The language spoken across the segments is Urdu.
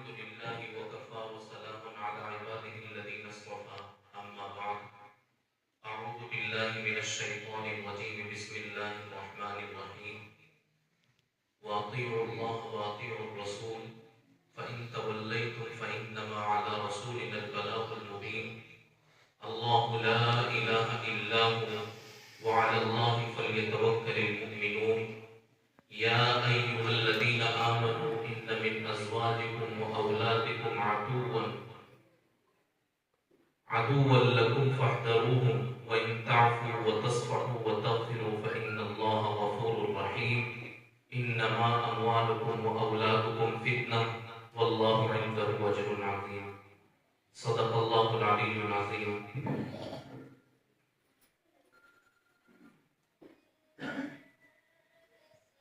الحمد لله وكفى وسلام على عباده الذين اصطفى أما بعد أعوذ بالله من الشيطان الرجيم بسم الله الرحمن الرحيم وأطيعوا الله وأطيعوا الرسول فإن توليتم فإنما على رسولنا البلاغ المبين الله لا إله إلا هو وعلى الله فليتوكل المؤمنون يا أيها الذين آمنوا إن من أزواجكم وأولادكم عدوا لكم فاحذروهم وإن تعفوا وتصفحوا وتغفروا فإن الله غفور رحيم إنما أموالكم وأولادكم فتنة والله عنده أجر عظيم صدق الله العلي العظيم.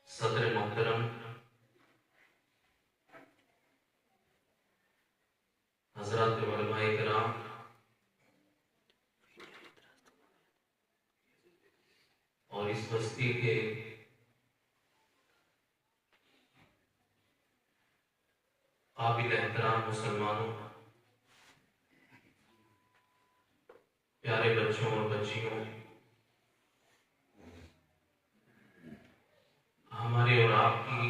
صدر محترم حضرات علماء کرام، اور اس بستی کے قابل احترام مسلمانوں، پیارے بچوں اور بچیوں، ہمارے اور آپ کی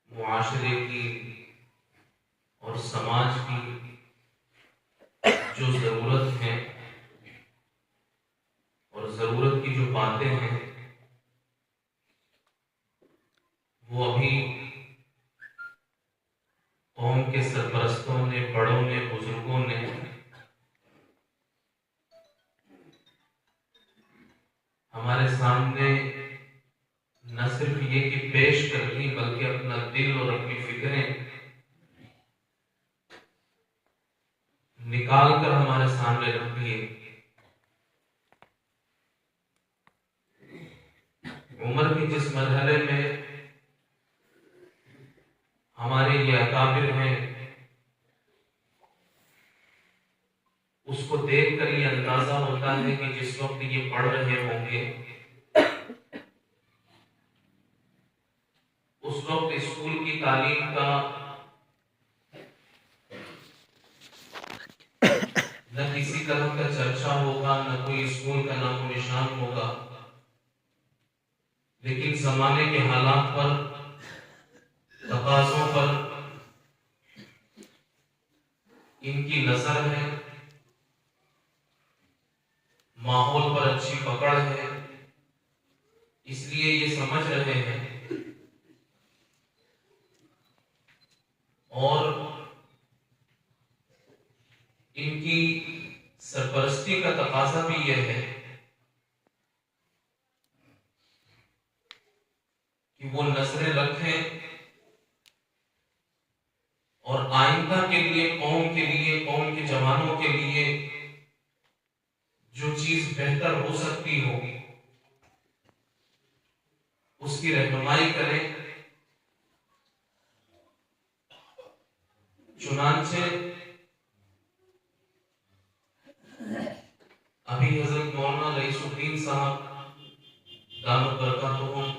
معاشرے کی اور سماج کی جو ضرورت ہے اور ضرورت کی جو باتیں ہیں وہ ابھی قوم کے سرپرستوں نے، بڑوں نے، بزرگوں نے ہمارے سامنے نہ صرف یہ کہ پیش کر لی بلکہ اپنا دل اور اپنی فکریں نکال کر ہمارے سامنے رکھ دیے. عمر کے جس مرحلے میں ہمارے یہ اکابر ہیں اس کو دیکھ کر یہ اندازہ ہوتا ہے کہ جس وقت یہ پڑھ رہے ہوں گے اس وقت اسکول کی تعلیم کا نہ کسی طرح کا چرچا ہوگا، نہ کوئی اسکول کا نام و نشان ہوگا، لیکن زمانے کے حالات پر، تقاضوں پر ان کی نظر ہے، ماحول پر اچھی پکڑ ہے، اس لیے یہ سمجھ رہے ہیں اور ان کی سرپرستی کا تقاضا بھی یہ ہے کہ وہ نظریں رکھیں اور آئندہ کے لیے، قوم کے جوانوں کے لیے جو چیز بہتر ہو سکتی ہو اس کی رہنمائی کریں. چنانچہ ابھی حضرت مولانا رئیس الدین صاحب دامت برکاتہم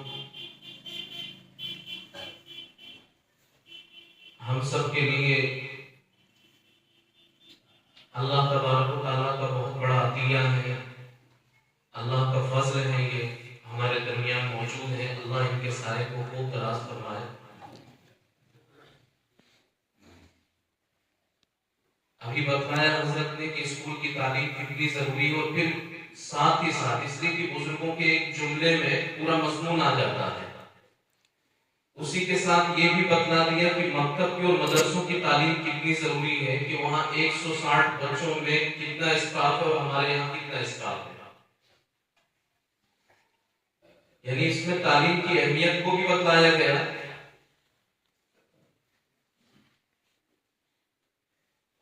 ہم سب کے لیے اللہ تبارک و تعالیٰ کا بہت بڑا عطیہ ہے، اللہ کا فضل ہے، یہ ہمارے درمیان موجود ہے. اللہ ان کے سائے کو خوب دراز فرمائے. ابھی بتایا حضرت نے کہ اسکول کی تعلیم کتنی ضروری ہے، اور پھر ساتھ ہی ساتھ اس لیے کہ بزرگوں کے ایک جملے میں پورا مضمون آ جاتا ہے، اسی کے ساتھ یہ بھی بتلا دیا کہ مکتب کی اور مدرسوں کی تعلیم کتنی ضروری ہے، کہ وہاں 160 بچوں میں کتنا اسٹاف ہے اور ہمارے یہاں کتنا اسٹاف ہے. یعنی اس میں تعلیم کی اہمیت کو بھی بتلایا گیا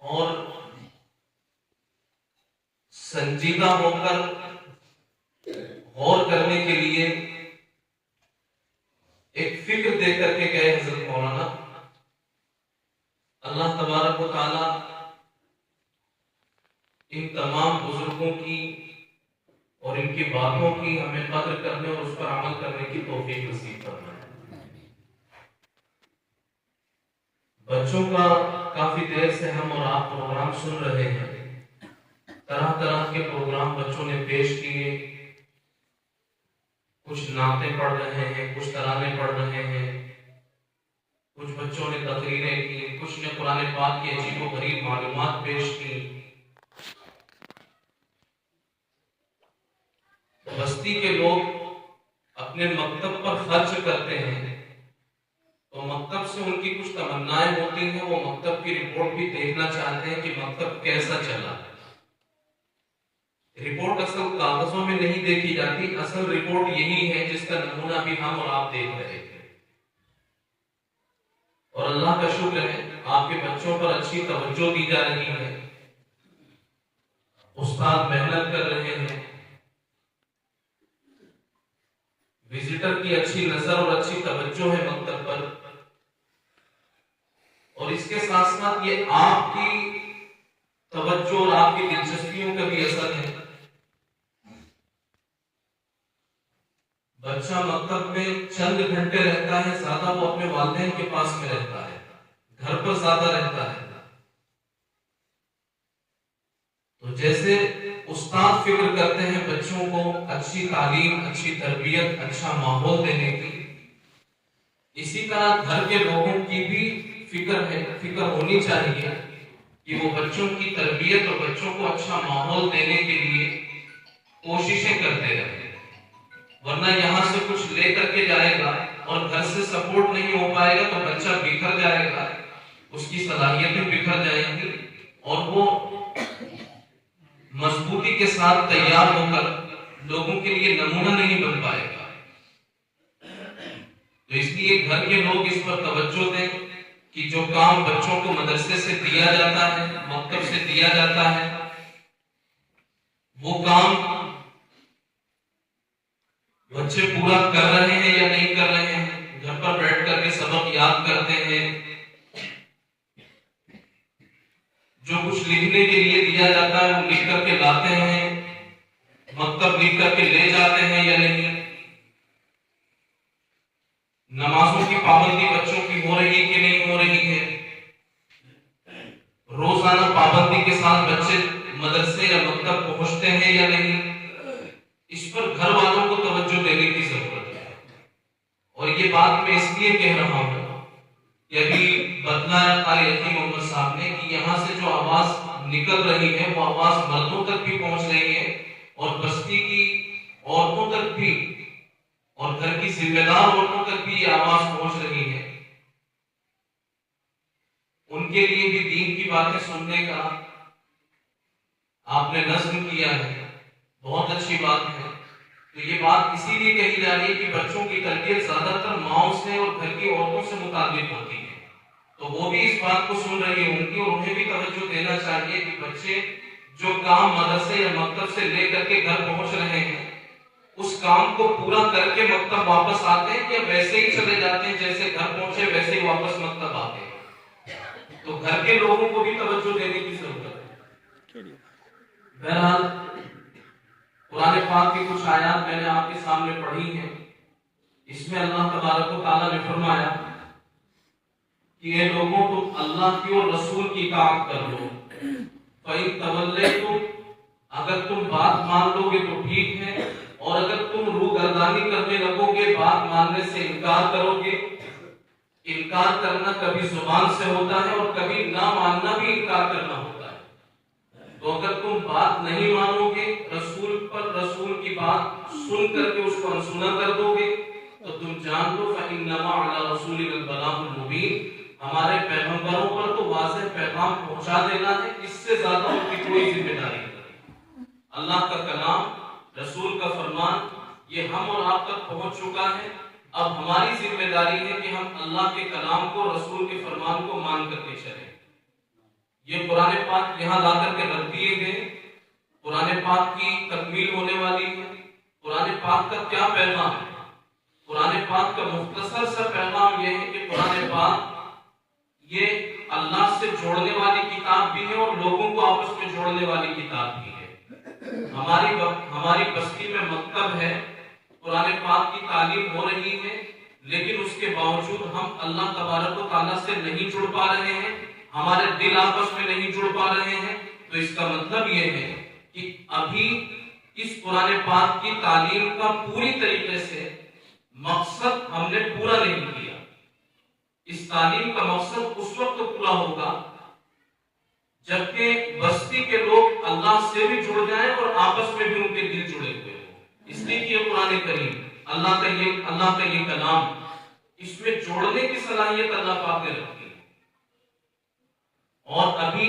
اور سنجیدہ ہو کر غور کرنے کے لیے ایک فکر دے کر کے گئے حضرت مولانا. اللہ تبارک و تعالی ان تمام بزرگوں کی اور ان کی باتوں کی ہمیں قدر کرنے اور اس پر عمل کرنے کی توفیق نصیب فرمائے. بچوں کا کافی دیر سے ہم اور آپ پروگرام سن رہے ہیں، طرح طرح کے پروگرام بچوں نے پیش کیے، کچھ نعتیں پڑھ رہے ہیں، کچھ ترانے پڑھ رہے ہیں، کچھ بچوں نے تقریریں کی، کچھ نے قرآن پاک کی عجیب و غریب معلومات پیش کی۔ بستی کے لوگ اپنے مکتب پر خرچ کرتے ہیں تو مکتب سے ان کی کچھ تمنائیں ہوتی ہیں، وہ مکتب کی رپورٹ بھی دیکھنا چاہتے ہیں کہ مکتب کیسا چلا۔ رپورٹ اصل کاغذوں میں نہیں دیکھی جاتی، اصل رپورٹ یہی ہے جس کا نمونہ بھی ہم اور آپ دیکھ رہے تھے۔ اور اللہ کا شکر ہے آپ کے بچوں پر اچھی توجہ دی جا رہی ہے، استاد محنت کر رہے ہیں، وزٹر کی اچھی نظر اور اچھی توجہ ہے مکتب پر، اور اس کے ساتھ ساتھ یہ آپ کی توجہ اور آپ کی دلچسپیوں کا بھی اثر ہے۔ بچہ مکتب میں چند گھنٹے رہتا ہے، زیادہ وہ اپنے والدین کے پاس میں رہتا ہے، گھر پر زیادہ رہتا ہے۔ تو جیسے استاد فکر کرتے ہیں بچوں کو اچھی تعلیم، اچھی تربیت، اچھا ماحول دینے کی، اسی طرح گھر کے لوگوں کی بھی فکر ہونی چاہیے کہ وہ بچوں کی تربیت اور بچوں کو اچھا ماحول دینے کے لیے کوششیں کرتے رہیں، ورنہ یہاں سے کچھ لے کر کے جائے گا اور گھر سے سپورٹ نہیں ہو پائے گا تو بچہ بکھر جائے گا، اس کی صلاحیتیں بکھر جائیں گی اور وہ مضبوطی کے ساتھ تیار ہو کر لوگوں کے لیے نمونہ نہیں بن پائے گا۔ تو اس لیے گھر کے لوگ اس پر توجہ دیں کہ جو کام بچوں کو مدرسے سے دیا جاتا ہے، مکتب سے دیا جاتا ہے، وہ کام بچے پورا کر رہے ہیں یا نہیں کر رہے ہیں، گھر پر بیٹھ کر کے سبق یاد کرتے ہیں، جو کچھ لکھنے کے لیے دیا جاتا ہے وہ لکھ کر کے لاتے ہیں، مکتب لکھ کر کے لے جاتے ہیں یا نہیں، نمازوں کی پابندی بچوں کی ہو رہی ہے کہ نہیں ہو رہی ہے، روزانہ پابندی کے ساتھ بچے مدرسے یا مکتب پہنچتے ہیں یا نہیں، اس پر گھر والوں کو توجہ دینے کی ضرورت ہے۔ اور یہ بات میں اس لیے کہہ رہا ہوں کہ ابھی بتلایا قاری یتیم محمد صاحب نے کہ یہاں سے جو آواز نکل رہی ہے وہ آواز مردوں تک بھی پہنچ رہی ہے اور بستی کی عورتوں تک بھی اور گھر کی ذمہ دار عورتوں تک بھی یہ آواز پہنچ رہی ہے۔ ان کے لیے بھی دین کی باتیں سننے کا آپ نے نظم کیا ہے، بہت اچھی بات ہے۔ تو یہ بات اسی لیے کہی جا رہی ہے کہ بچوں کی تربیت زیادہ تر ماؤں سے اور گھر کی عورتوں سے متعلق ہوتی ہے، تو وہ بھی اس بات کو سن رہی ہوں گی اور انہیں بھی توجہ دینا چاہیے کہ بچے جو کام مدرسے یا مکتب سے لے کر کے گھر پہنچ رہے ہیں اس کام کو پورا کر کے مکتب واپس آتے ہیں یا ویسے ہی چلے جاتے ہیں جیسے گھر پہنچے ویسے ہی واپس مکتب آتے ہیں۔ تو گھر کے لوگوں کو بھی توجہ دینے کی ضرورت ہے۔ بہرحال قرآن پاک کی کچھ آیات میں نے آپ کے سامنے پڑھی ہیں، اس میں اللہ تبارک و تعالیٰ نے فرمایا کہ اے لوگوں تم اللہ کی اور رسول کی اطاعت کر لو، فَإِن تَوَلَّيْتُمْ اگر تم بات مان لو گے تو ٹھیک ہے، اور اگر تم روگردانی کرنے لگو گے، بات ماننے سے انکار کرو گے، انکار کرنا کبھی زبان سے ہوتا ہے اور کبھی نہ ماننا بھی انکار کرنا ہوتا ہے، تو اگر تم بات نہیں مانو گے، رسول پر رسول کی بات سن کر کے اس کو انسنا کر دو گے، تو تم جان دو فَإِنَّمَا عَلَى رَسُولِنَا الْبَلَاغُ الْمُبِينُ ہمارے پیغمبروں پر تو واضح پیغام پہنچا دینا ہے، اس سے زیادہ ان کی کوئی ذمہ داری نہیں۔ اللہ کا کلام، رسول کا فرمان یہ ہم اور آپ تک پہنچ چکا ہے، اب ہماری ذمہ داری ہے کہ ہم اللہ کے کلام کو، رسول کے فرمان کو مان کر کے چلیں۔ یہ قرآن پاک یہاں لا کر کے رکھ دیے گئے، قرآن پاک کی تکمیل ہونے والی ہے۔ قرآن پاک کا کیا پیغام ہے؟ قرآن پاک کا مختصر سا پیغام یہ ہے کہ قرآن پاک یہ اللہ سے جوڑنے والی کتاب بھی ہے اور لوگوں کو آپس میں جوڑنے والی کتاب بھی ہے۔ ہماری بستی میں مکتب ہے، قرآن پاک کی تعلیم ہو رہی ہے، لیکن اس کے باوجود ہم اللہ تبارک و تعالیٰ سے نہیں جڑ پا رہے ہیں، ہمارے دل آپس میں نہیں جڑ پا رہے ہیں، تو اس کا مطلب یہ ہے کہ ابھی اس قرآن پاک کی تعلیم کا پوری طریقے سے مقصد ہم نے پورا نہیں کیا۔ اس تعلیم کا مقصد اس وقت پورا ہوگا جبکہ بستی کے لوگ اللہ سے بھی جڑ جائیں اور آپس میں بھی ان کے دل جڑے ہوئے ہوں۔ اس لیے کہ قرآن کریم اللہ کا یہ کلام، اس میں جوڑنے کی صلاحیت اللہ پاک نے رکھی ہے۔ اور ابھی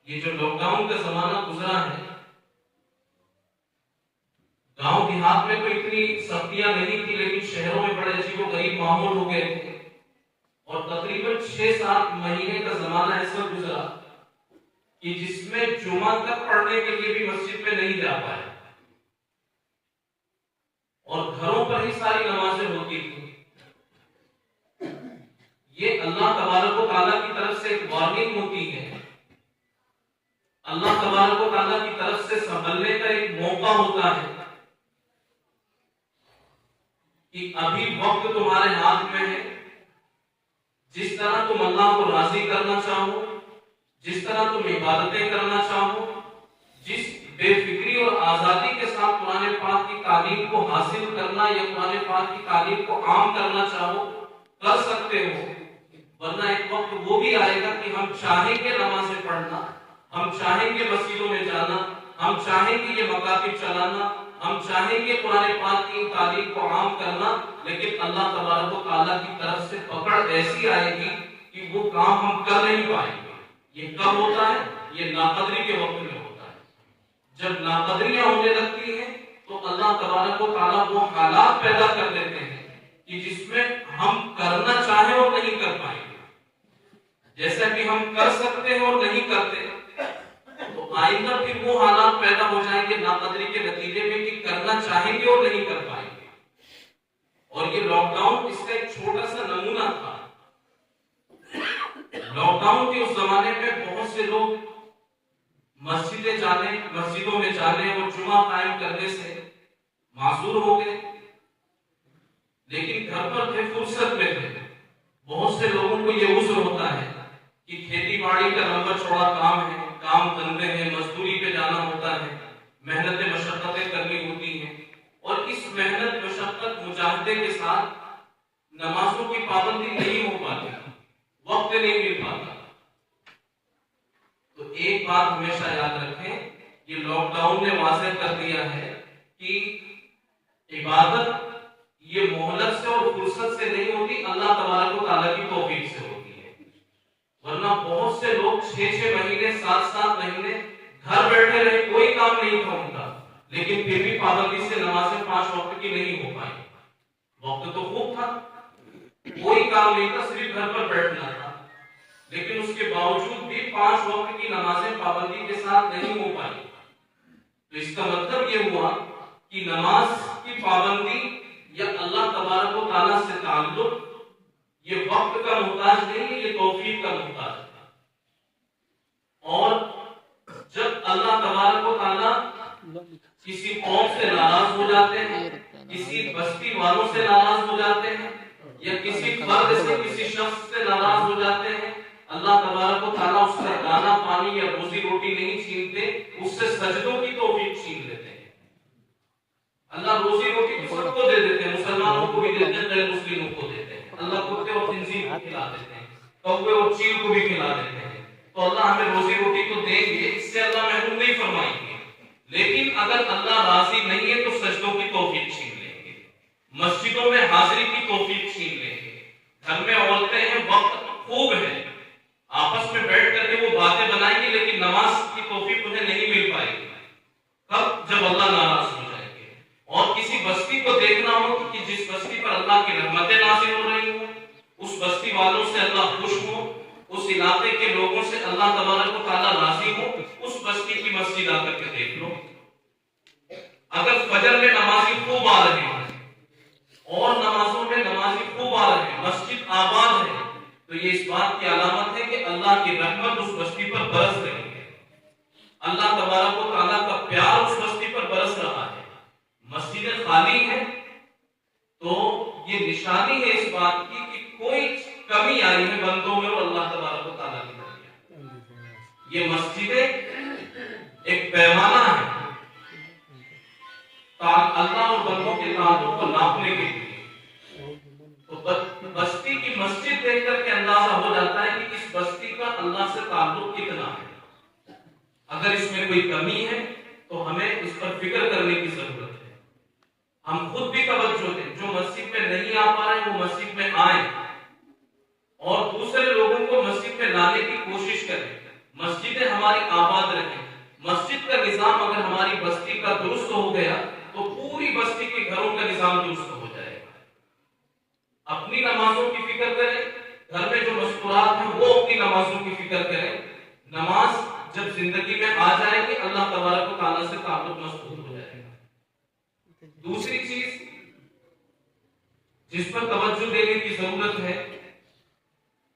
یہ جو لاک ڈاؤن کا زمانہ گزرا ہے، گاؤں دیہات میں تو اتنی سختیاں نہیں تھی، لیکن شہروں میں بڑے عجیب و غریب ماحول ہو گئے تھے، اور تقریباً 6-7 مہینے کا زمانہ ایسا گزرا کہ جس میں جمعہ تک پڑھنے کے لیے بھی مسجد میں نہیں جا پائے، اور گھروں پر ہی ساری نمازیں ہوتی تھی۔ یہ اللہ تبارک و تعالیٰ کی طرف سے ایک وارننگ ہوتی ہے، اللہ تبارک و تعالیٰ کی طرف سے سنبھلنے کا ایک موقع ہوتا ہے کہ ابھی وقت تمہارے ہاتھ میں ہے۔ جس طرح تم اللہ کو راضی کرنا چاہو، جس طرح تم عبادتیں کرنا چاہو، جس بے فکری اور آزادی کے ساتھ قرآن پاک کی تعلیم کو حاصل کرنا یا قرآن پاک کی تعلیم کو عام کرنا چاہو، کر سکتے ہو، ورنہ ایک وقت وہ بھی آئے گا کہ ہم چاہیں گے نمازیں پڑھنا، ہم چاہیں گے مسجدوں میں جانا، ہم چاہیں گے یہ مکاتب چلانا، ہم چاہیں گے قرآن پاک کی تعلیم کو عام کرنا، لیکن اللہ تبارک و تعالیٰ کی طرف سے پکڑ ایسی آئے گی کہ وہ کام ہم کر نہیں پائیں گے۔ یہ کب ہوتا ہے؟ یہ ناقدری کے وقت میں ہوتا ہے۔ جب ناقدریاں ہونے لگتی ہیں تو اللہ تبارک و تعالیٰ وہ حالات پیدا کر دیتے ہیں کہ جس میں ہم کرنا چاہیں اور نہیں کر پائیں گے۔ جیسا کہ ہم کر سکتے ہیں اور نہیں کرتے، تو آئندہ پھر وہ حالات پیدا ہو جائیں گے ناقدری کے نتیجے میں کہ کرنا چاہیں گے اور نہیں کر پائیں گے۔ اور یہ لاک ڈاؤن اس کا ایک چھوٹا سا نمونہ تھا۔ لاک ڈاؤن کے اس زمانے میں بہت سے لوگ مسجدوں میں جانے اور جمعہ قائم کرنے سے معذور ہو گئے، لیکن گھر پر تھے، فرصت میں تھے۔ بہت سے لوگوں کو یہ عذر ہوتا ہے کہ کھیتی باڑی کا لمبا چوڑا کام ہے، کام دھندے ہیں، مزدوری پہ جانا ہوتا ہے، محنتیں مشقتیں کرنی ہوتی ہیں، اور اس محنت مشقت مجاہدے کے ساتھ نمازوں کی پابندی نہیں ہو پاتی، وقت نہیں مل پاتا۔ تو ایک بات ہمیشہ یاد رکھیں، یہ لاک ڈاؤن نے واضح کر دیا ہے کہ عبادت یہ مہلت سے اور فرصت سے نہیں ہوتی، اللہ تبارک و تعالیٰ کی توفیق سے ہوتی ہے۔ ورنہ بہت سے لوگ 6-6 مہینے 7-7 مہینے گھر بیٹھے رہے، کوئی کام نہیں تھا ان کا، لیکن پھر بھی پابندی سے نمازیں 5 وقت کی نہیں ہو پائی۔ وقت تو خوب تھا، کوئی کام نہیں تھا، صرف گھر پر بیٹھنا تھا، لیکن اس کے باوجود بھی 5 وقت کی نمازیں پابندی کے ساتھ نہیں ہو پائی۔ تو اس کا مطلب یہ ہوا کہ نماز کی پابندی یا اللہ تبارک و تعالیٰ سے تعلق یہ وقت کا محتاج نہیں ہے، یہ توفیق کا محتاج ہے۔ اور جب اللہ تبارک و تعالیٰ کسی قوم سے ناراض ہو جاتے ہیں، کسی بستی والوں سے ناراض ہو جاتے ہیں، یا کسی فرد سے، کسی شخص سے ناراض ہو جاتے ہیں، اللہ تبارک و تعالیٰ اس کا دانا پانی یا روزی روٹی نہیں چھینتے، اس سے سجدوں کی توفیق چھین لیتے ہیں۔ اللہ روزی روٹی تو سب کو دے دیتے ہیں، مسلمانوں کو بھی دیتے ہیں، غیر مسلموں کو دیتے ہیں، اللہ کتے اور خنزیر کو کھلا دیتے ہیں، کوے اور چیل کو بھی کھلا دیتے ہیں۔ تو اللہ ہمیں روزی روٹی تو دیں گے، اس سے اللہ محروم نہیں فرمائیں گے، لیکن اگر اللہ راضی نہیں ہے تو سجدوں کی توفیق چھین لیں گے، مسجدوں میں حاضری کی توفیق چھین لیں گے، گھر میں عورتیں ہیں، وقت خوب ہے، آپس میں بیٹھ کر کے وہ باتیں بنائیں گی، لیکن نماز کی توفیق انہیں نہیں مل پائے گی۔ کب؟ جب اللہ ناراض ہو جائے گے۔ اور کسی بستی کو دیکھنا ہو کہ جس بستی پر اللہ کی رحمتیں نازل ہو رہی ہوں، اس بستی والوں سے اللہ خوش ہو، اس علاقے کے لوگوں سے اللہ تبارک و تعالیٰ راضی ہو، اس بستی کی مسجد آ کر کے دیکھ لو۔ اگر فجر میں نمازی خوب آ رہے ہیں اور نمازوں میں نمازی خوب آ رہے ہیں، مسجد آباد ہے، تو یہ اس بات کی علامت ہے کہ اللہ کی رحمت اس بستی پر برس رہی ہے، اللہ تبارک و تعالیٰ کا پیار اس بستی پر برس رہا ہے۔ مسجدیں خالی ہیں تو یہ نشانی ہے اس بات کی کہ کوئی کمی آئی ہے بندوں میں اور اللہ تبارک و تعالیٰ کی طرف۔ یہ مسجدیں ایک پیمانہ ہے اللہ اور بندوں کے تعلق کو ناپنے کے لیے۔ تو بستی کی مسجد دیکھ کر کے اندازہ ہو جاتا ہے کہ اس بستی کا اللہ سے تعلق کتنا ہے۔ اگر اس میں کوئی کمی ہے تو ہمیں اس پر فکر کرنے کی ضرورت ہے۔ ہم خود بھی توجہ دیں، جو مسجد میں نہیں آ پا رہے وہ مسجد میں آئیں اور دوسرے لوگوں کو مسجد میں لانے کی کوشش کریں۔ مسجدیں ہماری آباد رہیں۔ مسجد کا نظام اگر ہماری بستی کا درست ہو گیا تو پوری بستی کے گھروں کا نظام درست ہو جائے گا۔ اپنی نمازوں کی فکر کریں، گھر میں جو مستورات ہیں وہ اپنی نمازوں کی فکر کریں۔ نماز جب زندگی میں آ جائے گی اللہ تبارک و تعالیٰ سے تعلق مضبوط ہو جائے گا۔ دوسری چیز جس پر توجہ دینے کی ضرورت ہے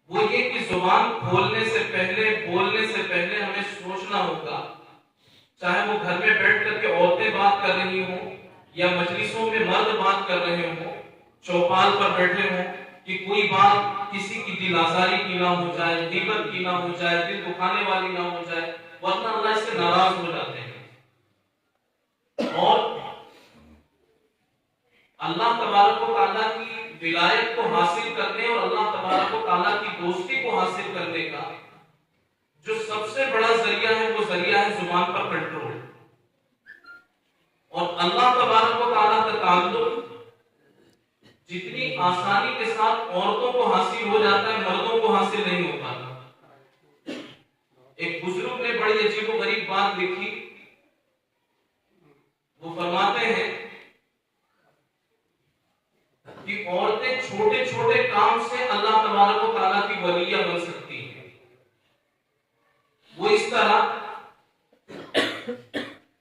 وہ یہ کہ زبان کھولنے سے پہلے، بولنے سے پہلے ہمیں سوچنا ہوگا، چاہے وہ گھر میں بیٹھ کر کے عورتیں بات کر رہی ہوں یا مجلسوں میں مرد بات کر رہے ہوں، چوپال پر بیٹھے ہوں، کہ کوئی بات کسی کی دل آزاری کی نہ ہو جائے، غیبت کی نہ ہو جائے، دل دکھانے والی نہ ہو جائے، ورنہ اللہ اس سے ناراض ہو جاتے ہیں۔ اور اللہ تبارک و تعالیٰ کی ولایت کو حاصل کرنے اور اللہ تبارک و تعالیٰ کی دوستی کو حاصل کرنے کا جو سب سے بڑا ذریعہ ہے وہ ذریعہ ہے زبان پر کنٹرول۔ اور اللہ تبارک و تعالیٰ کا تعلق جتنی آسانی کے ساتھ عورتوں کو حاصل ہو جاتا ہے مردوں کو حاصل نہیں ہو پاتا۔ ایک بزرگ نے بڑی عجیب و غریب بات لکھی، وہ فرماتے ہیں کہ عورتیں چھوٹے چھوٹے کام سے اللہ تبارک و تعالیٰ کی ولیہ بن سکتی ہیں۔ وہ اس طرح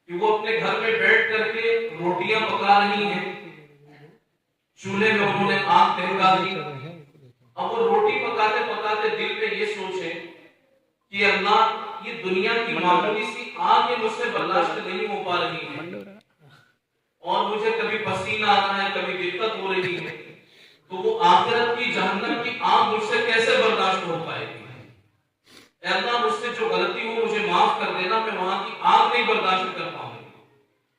کہ وہ اپنے گھر میں بیٹھ کر کے روٹیاں پکا رہی ہیں، چولہے میں انہوں نے آگ تہلا دی، اب وہ روٹی پکاتے پکاتے دل میں یہ سوچے کہ اللہ یہ دنیا کی معمولی سی آگ یہ مجھ سے برداشت نہیں ہو پا رہی ہے اور مجھے کبھی پسینہ آ رہا ہے، کبھی دقت ہو رہی ہے، تو وہ آخرت کی جہنم کی آگ مجھ سے کیسے برداشت ہو پائے گی؟ اے اللہ مجھ سے جو غلطی ہو مجھے معاف کر دینا، میں وہاں کی آگ نہیں برداشت کر پاؤں گی۔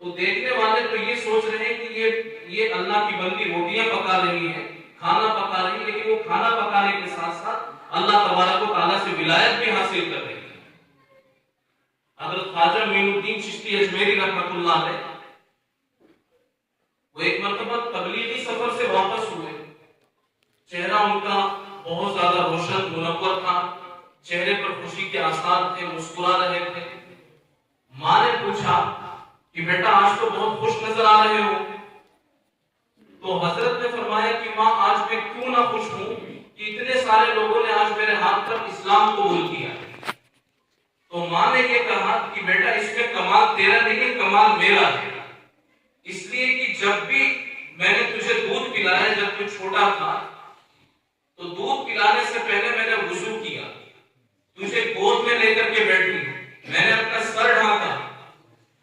تو دیکھنے والے تو یہ سوچ رہے ہیں کہ یہ اللہ کی بندی روٹیاں پکا رہی ہے، کھانا پکا رہی ہے، لیکن وہ کھانا پکانے کے ساتھ ساتھ اللہ تبارک و تعالیٰ سے ولایت بھی حاصل کر رہی ہے۔ حضرت خواجہ معین الدین چشتی اجمیری رحمۃ اللہ علیہ وہ ایک مرتبہ تبلیغی سفر سے واپس ہوئے، چہرہ ان کا بہت زیادہ روشن منور تھا، چہرے پر خوشی کے آثار تھے، مسکرا رہے تھے۔ ماں نے پوچھا کہ بیٹا آج تو بہت خوش نظر آ رہے ہو، تو حضرت نے فرمایا کہ ماں آج میں کیوں نہ خوش ہوں کہ اتنے سارے لوگوں نے آج میرے ہاتھ پر اسلام قبول کیا۔ تو ماں نے یہ کہا کہ بیٹا اس میں کمال تیرا نہیں، کمال میرا ہے، اس لیے کہ جب بھی میں نے تجھے دودھ پلایا جب تو چھوٹا تھا تو دودھ پلانے سے پہلے میں نے وضو کیا، تجھے گود میں لے کر کے بیٹھی، میں نے اپنا سر ڈھانکا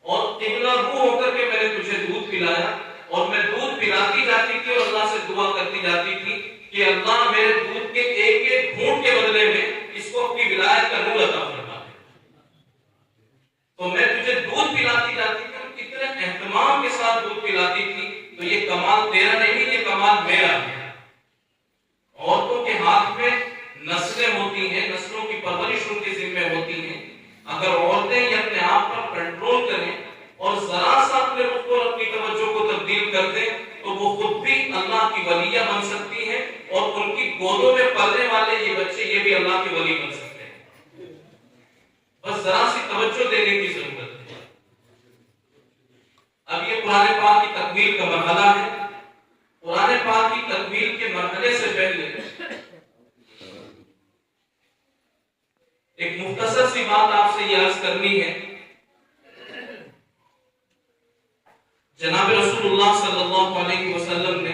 اور قبلہ رو ہو کر کے میں نے تجھے دودھ پلایا، اور میں دودھ پلاتی جاتی تھی اور اللہ سے دعا کرتی جاتی تھی کہ اللہ میرے دودھ کے ایک ایک گھونٹ کے بدلے میں اس کو اپنی ولایت کا نور عطا فرما دے۔ تو میں تجھے دودھ پلاتی جاتی تھی اور کتنے اہتمام کے ساتھ دودھ پلاتی تھی، تو یہ کمال تیرا نہیں، یہ کمال میرا ہے۔ عورتوں کے ہاتھ میں نسلیں ہوتی ہیں، نسلوں کی پرورش ان کے ذمہ ہوتی ہیں۔ اگر عورتیں یہ اپنے آپ پر کنٹرول کریں اور ذرا سا اپنے رخ کو اور اپنی توجہ کو تبدیل کر دیں تو وہ خود بھی اللہ کی ولیہ بن سکتی ہیں، اور ان کی گودوں میں پلنے والے یہ بچے یہ بھی اللہ کے ولی بن سکتے ہیں۔ بس ذرا سی توجہ دینے کی ضرورت ہے۔ اب یہ قرآن پاک کی تکمیل کا مرحلہ ہے۔ قرآن پاک کی تکمیل کے مرحلے سے پہلے ایک مختصر سی بات آپ سے یہ عرض کرنی ہے۔ جناب رسول اللہ صلی اللہ علیہ وسلم نے